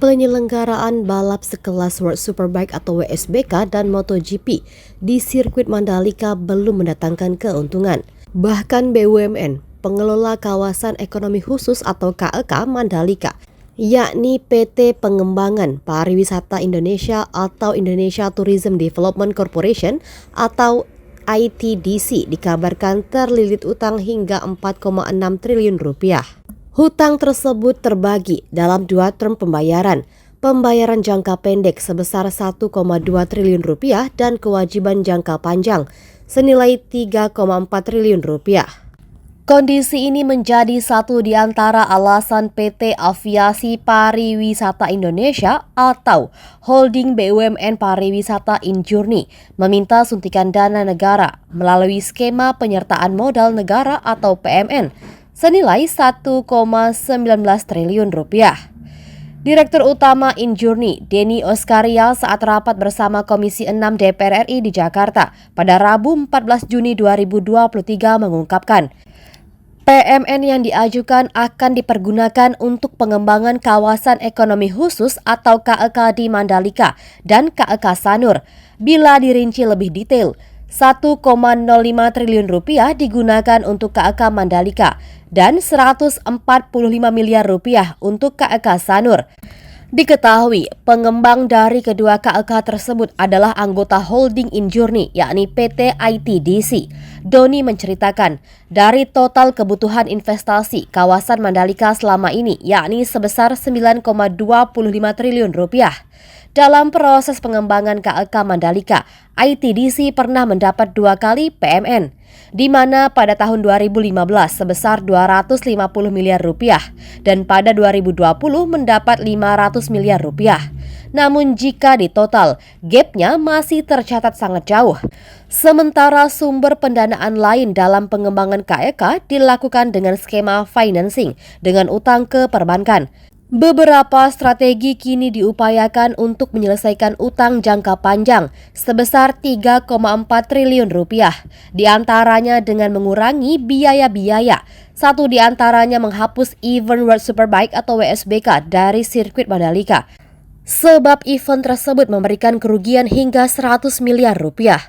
Penyelenggaraan balap sekelas World Superbike atau WSBK dan MotoGP di sirkuit Mandalika belum mendatangkan keuntungan. Bahkan BUMN, pengelola kawasan ekonomi khusus atau KEK Mandalika, yakni PT Pengembangan Pariwisata Indonesia atau Indonesia Tourism Development Corporation atau ITDC, dikabarkan terlilit utang hingga 4,6 triliun rupiah. Hutang tersebut terbagi dalam dua term pembayaran jangka pendek sebesar 1,2 triliun rupiah dan kewajiban jangka panjang senilai 3,4 triliun rupiah. Kondisi ini menjadi satu di antara alasan PT Aviasi Pariwisata Indonesia atau Holding BUMN Pariwisata Injourney meminta suntikan dana negara melalui skema penyertaan modal negara atau PMN senilai 1,19 triliun rupiah. Direktur Utama Injourney, Denny Oskaria, saat rapat bersama Komisi 6 DPR RI di Jakarta pada Rabu 14 Juni 2023 mengungkapkan, PMN yang diajukan akan dipergunakan untuk pengembangan kawasan ekonomi khusus atau KEK di Mandalika dan KEK Sanur. Bila dirinci lebih detail, 1,05 triliun rupiah digunakan untuk KEK Mandalika dan 145 miliar rupiah untuk KEK Sanur. Diketahui, pengembang dari kedua KEK tersebut adalah anggota holding Injourney, yakni PT ITDC. Doni menceritakan, dari total kebutuhan investasi kawasan Mandalika selama ini, yakni sebesar 9,25 triliun rupiah. Dalam proses pengembangan KEK Mandalika, ITDC pernah mendapat 2 kali PMN, di mana pada tahun 2015 sebesar 250 miliar rupiah dan pada 2020 mendapat 500 miliar rupiah. Namun jika ditotal, gapnya masih tercatat sangat jauh. Sementara sumber pendanaan lain dalam pengembangan KEK dilakukan dengan skema financing dengan utang ke perbankan. Beberapa strategi kini diupayakan untuk menyelesaikan utang jangka panjang sebesar 3,4 triliun rupiah, di antaranya dengan mengurangi biaya-biaya. Satu di antaranya menghapus event World Superbike atau WSBK dari sirkuit Mandalika, sebab event tersebut memberikan kerugian hingga 100 miliar rupiah.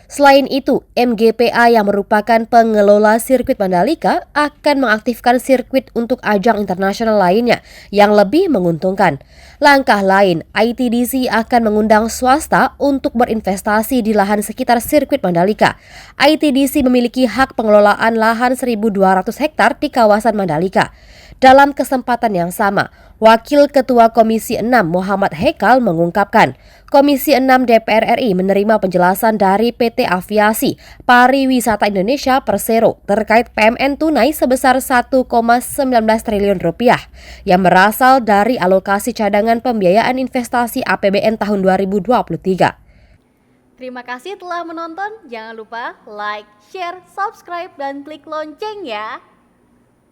Selain itu, MGPA yang merupakan pengelola sirkuit Mandalika akan mengaktifkan sirkuit untuk ajang internasional lainnya yang lebih menguntungkan. Langkah lain, ITDC akan mengundang swasta untuk berinvestasi di lahan sekitar sirkuit Mandalika. ITDC memiliki hak pengelolaan lahan 1.200 hektar di kawasan Mandalika. Dalam kesempatan yang sama, Wakil Ketua Komisi 6 Muhammad Hekal mengungkapkan, Komisi 6 DPR RI menerima penjelasan dari PT Aviasi Pariwisata Indonesia Persero terkait PMN tunai sebesar 1,19 triliun rupiah yang berasal dari alokasi cadangan pembiayaan investasi APBN tahun 2023. Terima kasih telah menonton. Jangan lupa like, share, subscribe, dan klik lonceng ya.